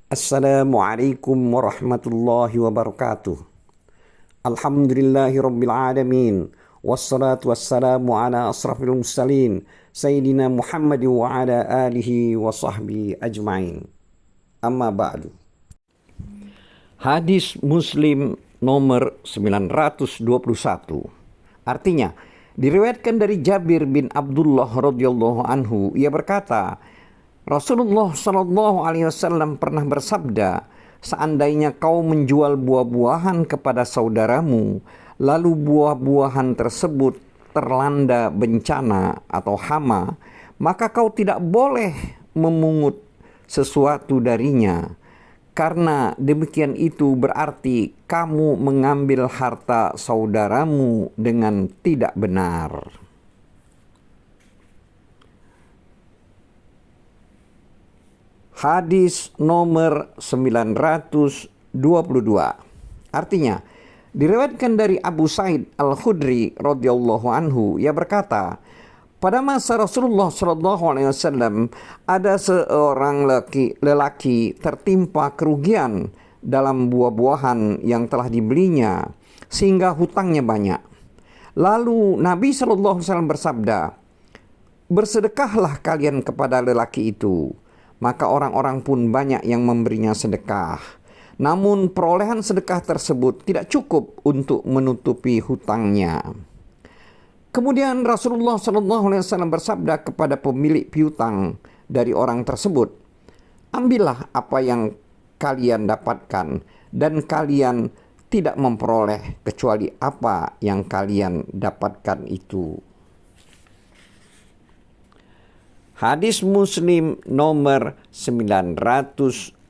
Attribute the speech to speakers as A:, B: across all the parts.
A: Assalamualaikum warahmatullahi wabarakatuh. Alhamdulillahi rabbil alamin. Wassalatu wassalamu ala asrafil mursalin Sayyidina Muhammad wa ala alihi wa sahbihi ajma'in. Amma ba'du. Hadis Muslim nomor 921. Artinya, diriwayatkan dari Jabir bin Abdullah radhiyallahu anhu, ia berkata, Rasulullah Shallallahu Alaihi Wasallam pernah bersabda, seandainya kau menjual buah-buahan kepada saudaramu, lalu buah-buahan tersebut terlanda bencana atau hama, maka kau tidak boleh memungut sesuatu darinya, karena demikian itu berarti kamu mengambil harta saudaramu dengan tidak benar. Hadis nomor 922. Artinya, diriwayatkan dari Abu Sa'id Al-Khudri radhiyallahu anhu, ia berkata, pada masa Rasulullah sallallahu alaihi wasallam ada seorang lelaki tertimpa kerugian dalam buah-buahan yang telah dibelinya sehingga hutangnya banyak. Lalu Nabi sallallahu alaihi wasallam bersabda, bersedekahlah kalian kepada lelaki itu. Maka orang-orang pun banyak yang memberinya sedekah. Namun perolehan sedekah tersebut tidak cukup untuk menutupi hutangnya. Kemudian Rasulullah SAW bersabda kepada pemilik piutang dari orang tersebut, ambillah apa yang kalian dapatkan dan kalian tidak memperoleh kecuali apa yang kalian dapatkan itu. Hadis Muslim nomor 923.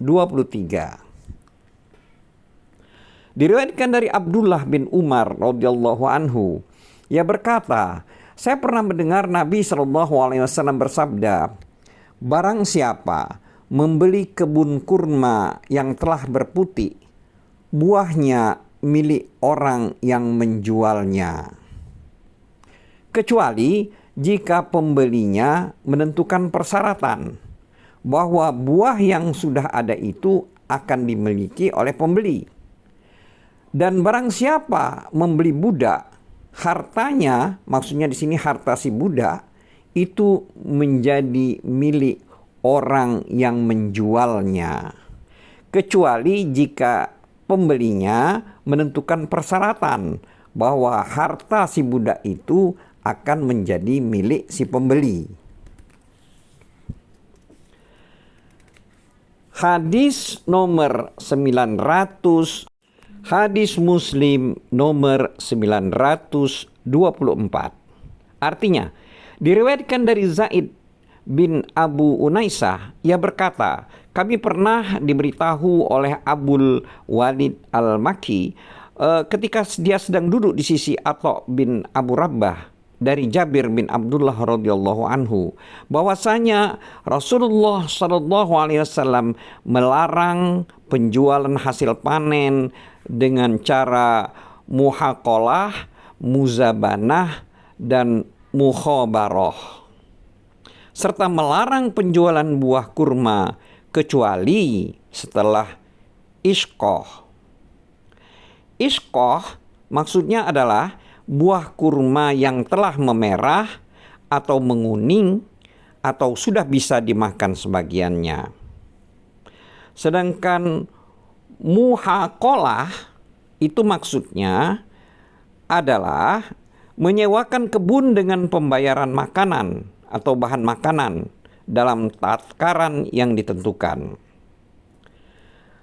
A: Diriwayatkan dari Abdullah bin Umar radhiyallahu anhu, ia berkata, saya pernah mendengar Nabi SAW bersabda, barang siapa membeli kebun kurma yang telah berputik, buahnya milik orang yang menjualnya, kecuali jika pembelinya menentukan persyaratan bahwa buah yang sudah ada itu akan dimiliki oleh pembeli. Dan barang siapa membeli budak, hartanya, maksudnya di sini harta si budak, itu menjadi milik orang yang menjualnya. Kecuali jika pembelinya menentukan persyaratan bahwa harta si budak itu akan menjadi milik si pembeli. Hadis nomor 900, hadis Muslim nomor 924. Artinya, diriwayatkan dari Zaid bin Abu Unaisah, ia berkata, kami pernah diberitahu oleh Abul Walid Al-Maki ketika dia sedang duduk di sisi Atha bin Abu Rabbah dari Jabir bin Abdullah radhiyallahu anhu, bahwasanya Rasulullah sallallahu alaihi wasallam melarang penjualan hasil panen dengan cara muhaqalah, muzabanah, dan mukhabarah, serta melarang penjualan buah kurma kecuali setelah isqah. Isqah maksudnya adalah buah kurma yang telah memerah atau menguning atau sudah bisa dimakan sebagiannya. Sedangkan muhaqalah itu maksudnya adalah menyewakan kebun dengan pembayaran makanan atau bahan makanan dalam takaran yang ditentukan.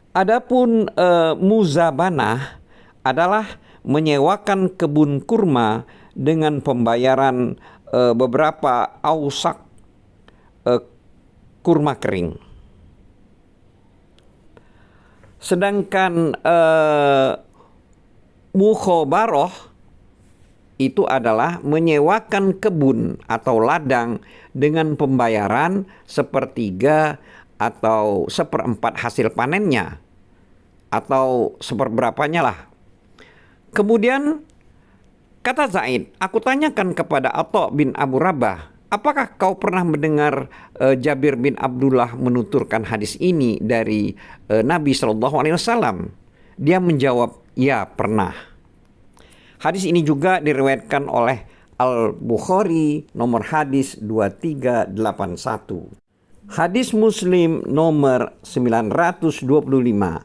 A: Adapun muzabanah adalah menyewakan kebun kurma dengan pembayaran beberapa ausak kurma kering. Sedangkan mukhabarah itu adalah menyewakan kebun atau ladang dengan pembayaran sepertiga atau seperempat hasil panennya atau seperberapanya lah. Kemudian kata Zaid, aku tanyakan kepada Atha bin Abu Rabbah, Apakah kau pernah mendengar Jabir bin Abdullah menuturkan hadis ini dari Nabi Shallallahu Alaihi Wasallam? Dia menjawab, ya pernah. Hadis ini juga diriwayatkan oleh Al-Bukhari nomor hadis 2381. Hadis Muslim nomor 925.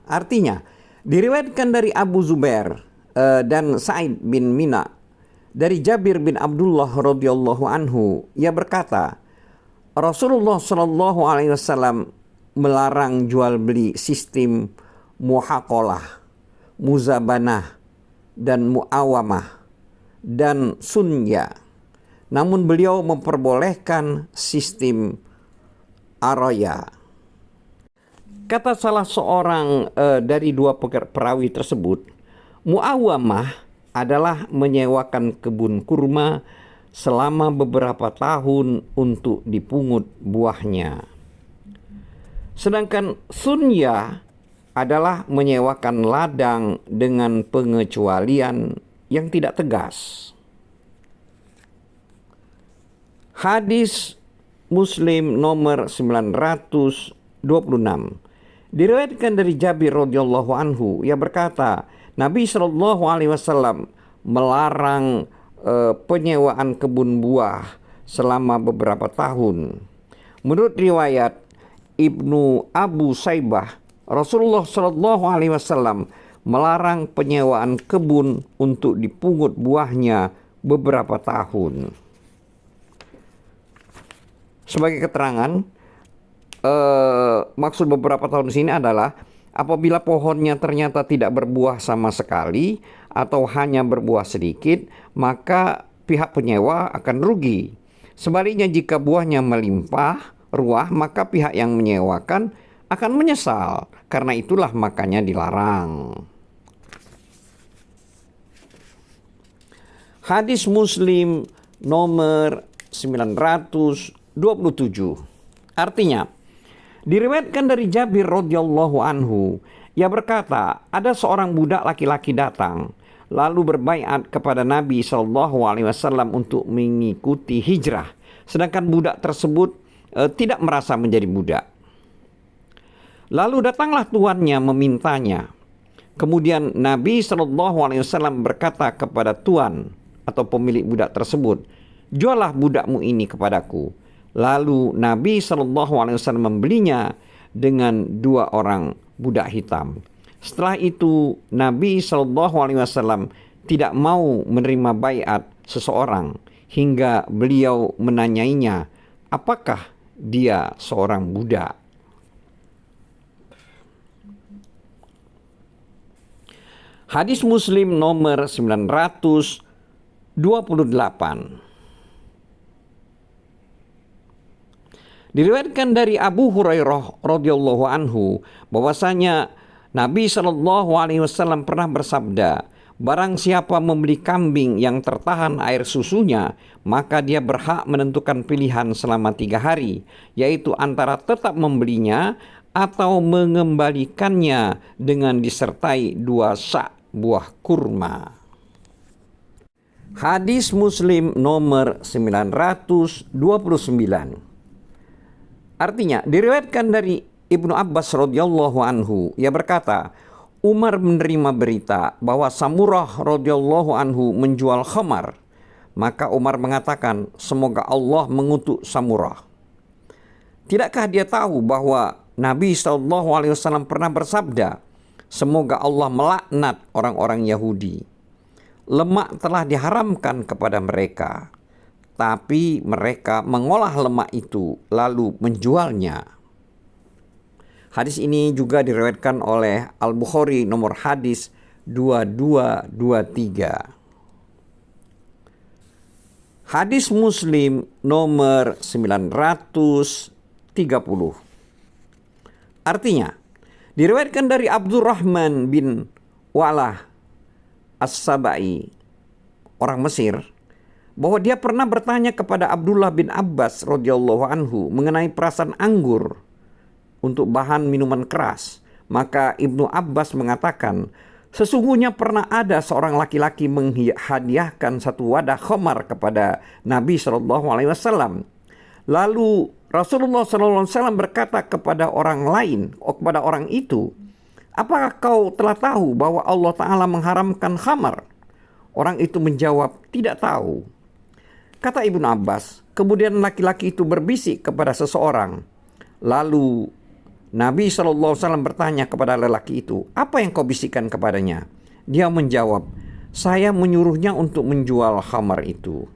A: Artinya, diriwayatkan dari Abu Zubair dan Sa'id bin Mina dari Jabir bin Abdullah radhiyallahu anhu, ia berkata, Rasulullah Shallallahu alaihi wasallam melarang jual beli sistem muhaqalah, muzabanah dan muawamah dan sunya. Namun beliau memperbolehkan sistem araya. Kata salah seorang dari dua perawi tersebut, muawamah adalah menyewakan kebun kurma selama beberapa tahun untuk dipungut buahnya. Sedangkan sunya adalah menyewakan ladang dengan pengecualian yang tidak tegas. Hadis Muslim nomor 926 diriwayatkan dari Jabir radhiyallahu anhu, ia berkata, Nabi Shallallahu alaihi wasallam melarang penyewaan kebun buah selama beberapa tahun. Menurut riwayat Ibnu Abu Saibah, Rasulullah Shallallahu alaihi wasallam melarang penyewaan kebun untuk dipungut buahnya beberapa tahun. Sebagai keterangan, maksud beberapa tahun di sini adalah apabila pohonnya ternyata tidak berbuah sama sekali atau hanya berbuah sedikit, maka pihak penyewa akan rugi. Sebaliknya jika buahnya melimpah ruah, maka pihak yang menyewakan akan menyesal. Karena itulah makanya dilarang. Hadis Muslim nomor 927. Artinya, diriwayatkan dari Jabir radhiyallahu anhu, ia berkata, ada seorang budak laki-laki datang lalu berbaiat kepada Nabi Shallallahu alaihi wasallam untuk mengikuti hijrah, sedangkan budak tersebut tidak merasa menjadi budak. Lalu datanglah tuannya memintanya. Kemudian Nabi Shallallahu alaihi wasallam berkata kepada tuan atau pemilik budak tersebut, juallah budakmu ini kepadaku. Lalu Nabi SAW membelinya dengan 2 orang budak hitam. Setelah itu Nabi SAW tidak mau menerima baiat seseorang hingga beliau menanyainya, apakah dia seorang budak. Hadis Muslim nomor 928. Diriwayatkan dari Abu Hurairah radhiyallahu anhu bahwasanya Nabi Shallallahu alaihi wasallam pernah bersabda, barang siapa membeli kambing yang tertahan air susunya, maka dia berhak menentukan pilihan selama 3 hari, yaitu antara tetap membelinya atau mengembalikannya dengan disertai 2 sak buah kurma. Hadis Muslim nomor 929. Artinya, diriwayatkan dari Ibnu Abbas radhiyallahu anhu, ia berkata, Umar menerima berita bahwa Samurah radhiyallahu anhu menjual khamar. Maka Umar mengatakan, semoga Allah mengutuk Samurah. Tidakkah dia tahu bahwa Nabi SAW pernah bersabda, semoga Allah melaknat orang-orang Yahudi. Lemak telah diharamkan kepada mereka, tapi mereka mengolah lemak itu lalu menjualnya. Hadis ini juga diriwayatkan oleh Al-Bukhari nomor hadis 2223. Hadis Muslim nomor 930. Artinya, diriwayatkan dari Abdurrahman bin Walah As-Sabai, orang Mesir, bahwa dia pernah bertanya kepada Abdullah bin Abbas radhiyallahu anhu mengenai perasan anggur untuk bahan minuman keras. Maka Ibnu Abbas mengatakan, Sesungguhnya pernah ada seorang laki-laki menghadiahkan satu wadah khamar kepada Nabi SAW. Lalu Rasulullah SAW berkata kepada orang lain, kepada orang itu, apakah kau telah tahu bahwa Allah Ta'ala mengharamkan khamar? Orang itu menjawab, tidak tahu. Kata Ibnu Abbas, kemudian laki-laki itu berbisik kepada seseorang. Lalu Nabi SAW bertanya kepada lelaki itu, apa yang kau bisikkan kepadanya? Dia menjawab, saya menyuruhnya untuk menjual khamar itu.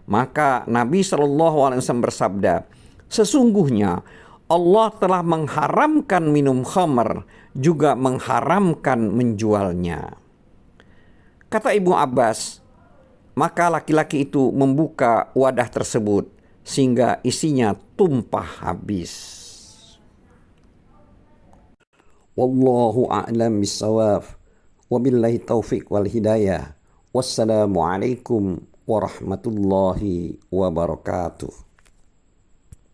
A: Maka Nabi SAW bersabda, sesungguhnya Allah telah mengharamkan minum khamar, juga mengharamkan menjualnya. Kata Ibnu Abbas, maka laki-laki itu membuka wadah tersebut sehingga isinya tumpah habis. Wallahu a'lam bissawab. Wabillahi taufiq wal hidayah. Wassalamualaikum warahmatullahi wabarakatuh.